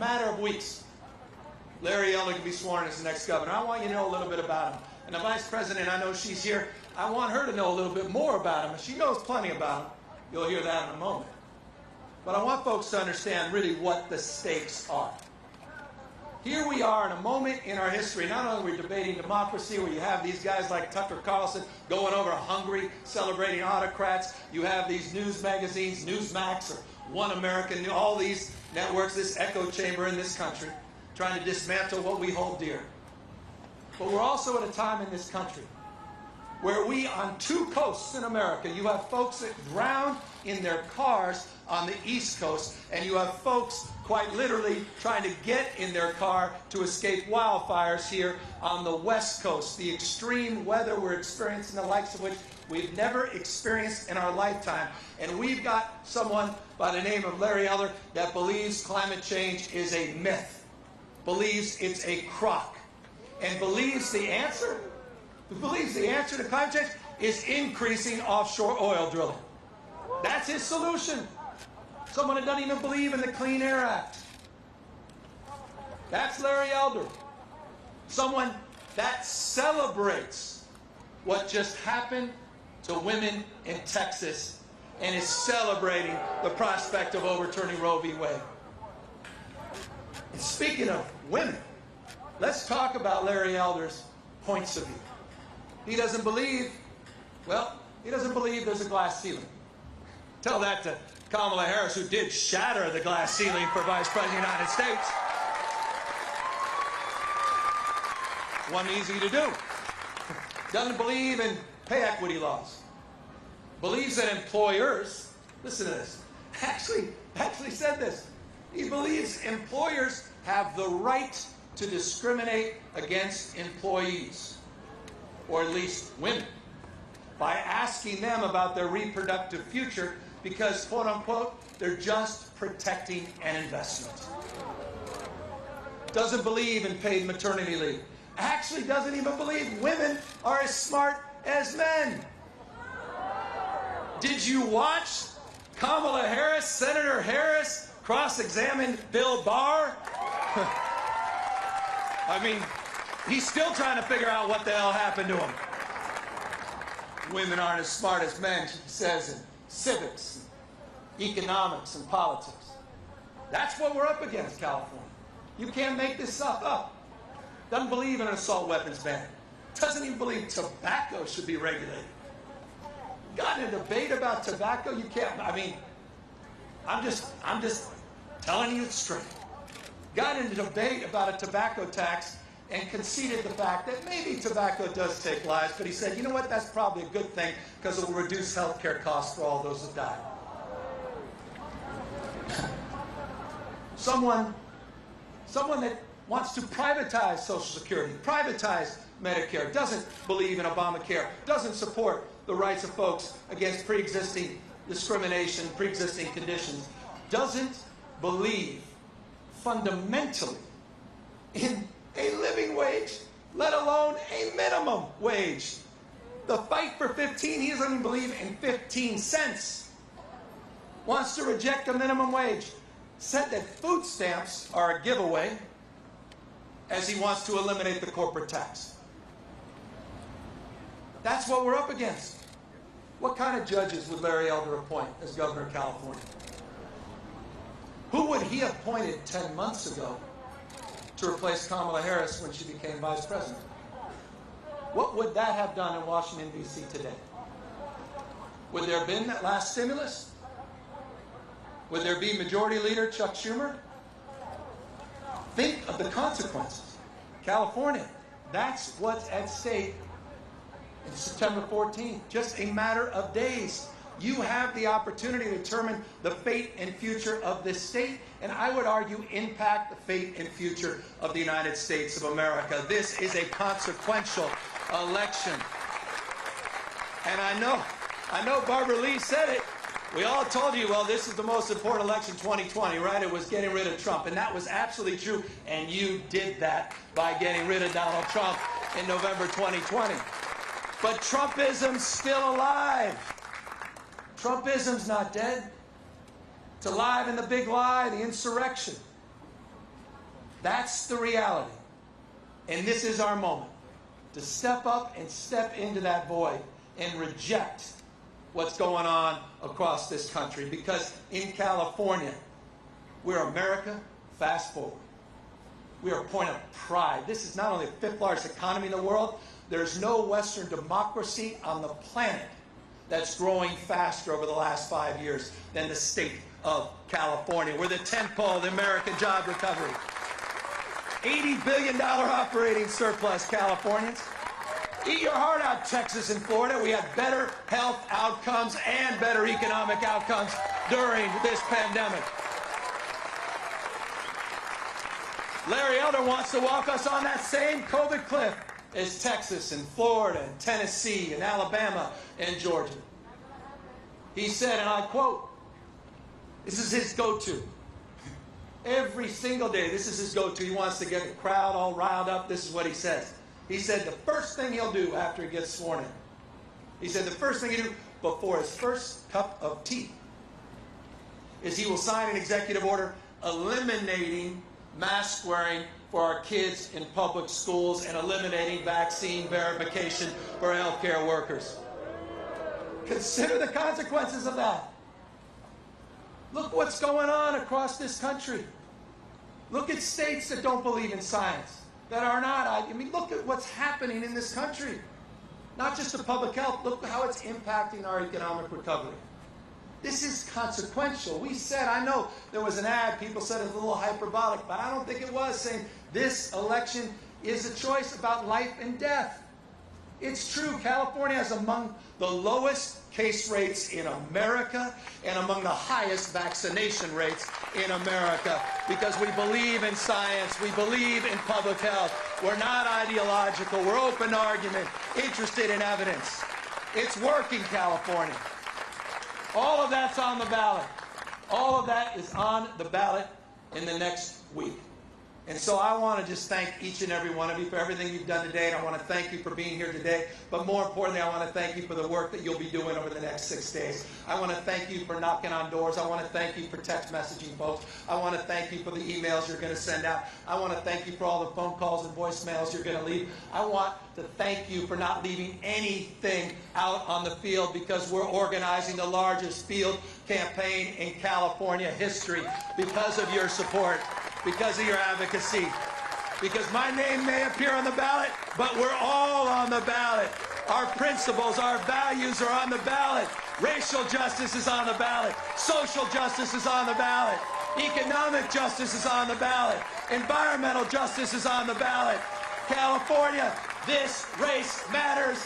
matter of weeks, Larry Elder can be sworn as the next governor. I want you to know a little bit about him. And the Vice President, I know she's here, I want her to know a little bit more about him. She knows plenty about him. You'll hear that in a moment. But I want folks to understand really what the stakes are. Here we are in a moment in our history, not only are we debating democracy, where you have these guys like Tucker Carlson going over Hungary, celebrating autocrats. You have these news magazines, Newsmax or One American, all these networks, this echo chamber in this country, trying to dismantle what we hold dear. But we're also at a time in this country where we, on two coasts in America, you have folks that drown in their cars on the East Coast, and you have folks quite literally trying to get in their car to escape wildfires here on the West Coast. The extreme weather we're experiencing, the likes of which we've never experienced in our lifetime. And we've got someone by the name of Larry Elder that believes climate change is a myth, believes it's a crock, and believes the answer to climate change is increasing offshore oil drilling. That's his solution. Someone that doesn't even believe in the Clean Air Act. That's Larry Elder. Someone that celebrates what just happened to women in Texas and is celebrating the prospect of overturning Roe v. Wade. And speaking of women, let's talk about Larry Elder's points of view. He doesn't believe, he doesn't believe there's a glass ceiling. Tell that to Kamala Harris, who did shatter the glass ceiling for Vice President of the United States. Wasn't easy to do. Doesn't believe in pay equity laws. Believes that employers, listen to this, actually said this. He believes employers have the right to discriminate against employees, or at least women, by asking them about their reproductive future because, quote unquote, they're just protecting an investment. Doesn't believe in paid maternity leave. Actually doesn't even believe women are as smart as men. Did you watch Kamala Harris, Senator Harris, cross-examine Bill Barr? I mean, he's still trying to figure out what the hell happened to him. Women aren't as smart as men, she says, in civics, economics, and politics. That's what we're up against, California. You can't make this stuff up. Doesn't believe in an assault weapons ban. Doesn't even believe tobacco should be regulated. Got in a debate about tobacco? You can't. I mean, I'm just telling you it straight. Got in a debate about a tobacco tax and conceded the fact that maybe tobacco does take lives, but he said, you know what, that's probably a good thing because it will reduce health care costs for all those that die. Someone that wants to privatize Social Security, privatize Medicare, doesn't believe in Obamacare, doesn't support the rights of folks against pre-existing discrimination, pre-existing conditions, doesn't believe fundamentally in a living wage, let alone a minimum wage. The fight for 15, he doesn't even believe in 15 cents. Wants to reject a minimum wage. Said that food stamps are a giveaway, as he wants to eliminate the corporate tax. That's what we're up against. What kind of judges would Larry Elder appoint as governor of California? Who would he have appointed 10 months ago to replace Kamala Harris when she became vice president? What would that have done in Washington, D.C. today? Would there have been that last stimulus? Would there be Majority Leader Chuck Schumer? Think of the consequences. California, that's what's at stake in September 14th. Just a matter of days. You have the opportunity to determine the fate and future of this state, and I would argue impact the fate and future of the United States of America. This is a consequential election. And I know Barbara Lee said it. We all told you, well, this is the most important election 2020, right? It was getting rid of Trump, and that was absolutely true, and you did that by getting rid of Donald Trump in November 2020. But Trumpism's still alive. Trumpism's not dead. It's alive in the big lie, the insurrection. That's the reality. And this is our moment to step up and step into that void and reject what's going on across this country. Because in California, we're America fast forward. We are a point of pride. This is not only the fifth largest economy in the world, there's no Western democracy on the planet that's growing faster over the last 5 years than the state of California. We're the tentpole of the American job recovery. $80 billion operating surplus, Californians. Eat your heart out, Texas and Florida. We had better health outcomes and better economic outcomes during this pandemic. Larry Elder wants to walk us on that same COVID cliff as Texas and Florida and Tennessee and Alabama and Georgia. He said, and I quote, this is his go-to. Every single day, this is his go-to. He wants to get the crowd all riled up. This is what he says. He said the first thing he'll do after he gets sworn in, he said the first thing he'll do before his first cup of tea is he will sign an executive order eliminating mask wearing for our kids in public schools and eliminating vaccine verification for healthcare workers. Consider the consequences of that. Look what's going on across this country. Look at states that don't believe in science, that are not. I mean, look at what's happening in this country. Not just the public health, look how it's impacting our economic recovery. This is consequential. We said, I know there was an ad, people said it was a little hyperbolic, but I don't think it was, saying this election is a choice about life and death. It's true, California has among the lowest case rates in America and among the highest vaccination rates in America because we believe in science, we believe in public health. We're not ideological, we're open to argument, interested in evidence. It's working, California. All of that's on the ballot. All of that is on the ballot in the next week. And so I want to just thank each and every one of you for everything you've done today, and I want to thank you for being here today. But more importantly, I want to thank you for the work that you'll be doing over the next 6 days. I want to thank you for knocking on doors. I want to thank you for text messaging folks. I want to thank you for the emails you're going to send out. I want to thank you for all the phone calls and voicemails you're going to leave. I want to thank you for not leaving anything out on the field because we're organizing the largest field campaign in California history because of your support. Because of your advocacy. Because my name may appear on the ballot, but we're all on the ballot. Our principles, our values are on the ballot. Racial justice is on the ballot. Social justice is on the ballot. Economic justice is on the ballot. Environmental justice is on the ballot. California, this race matters.